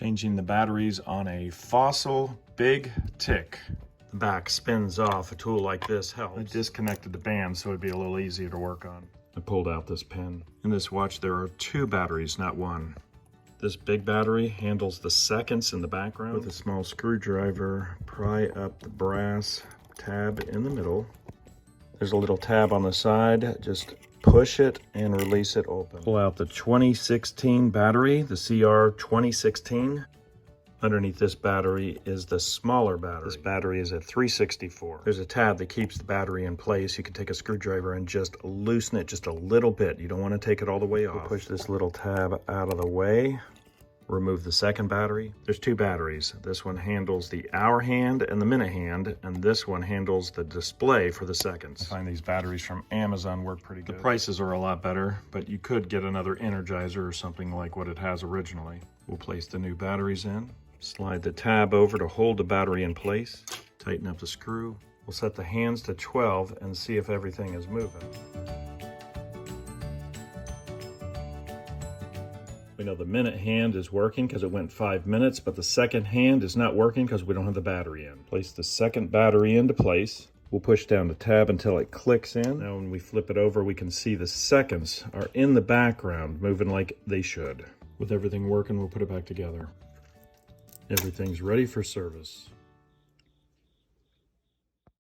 Changing the batteries on a fossil bigtic. The back spins off. A tool like this helps. I disconnected the band so it'd be a little easier to work on. I pulled out this pin. In this watch there are 2 batteries, not 1. This big battery handles the seconds in the background. With a small screwdriver, pry up the brass tab in the middle. There's a little tab on the side. Just push it and release it open. Pull out the 2016 battery, the CR 2016. Underneath this battery is the smaller battery. This battery is at 364. There's a tab that keeps the battery in place. You can take a screwdriver and just loosen it just a little bit. You don't want to take it all the way off. We'll push this little tab out of the way. Remove the second battery. There's 2 batteries. This one handles the hour hand and the minute hand, and this one handles the display for the seconds. I find these batteries from Amazon work pretty good. The prices are a lot better, but you could get another Energizer or something like what it has originally. We'll place the new batteries in. Slide the tab over to hold the battery in place. Tighten up the screw. We'll set the hands to 12 and see if everything is moving. We know the minute hand is working because it went 5 minutes, but the second hand is not working because we don't have the battery in. Place the second battery into place. We'll push down the tab until it clicks in. Now when we flip it over, we can see the seconds are in the background, moving like they should. With everything working, we'll put it back together. Everything's ready for service.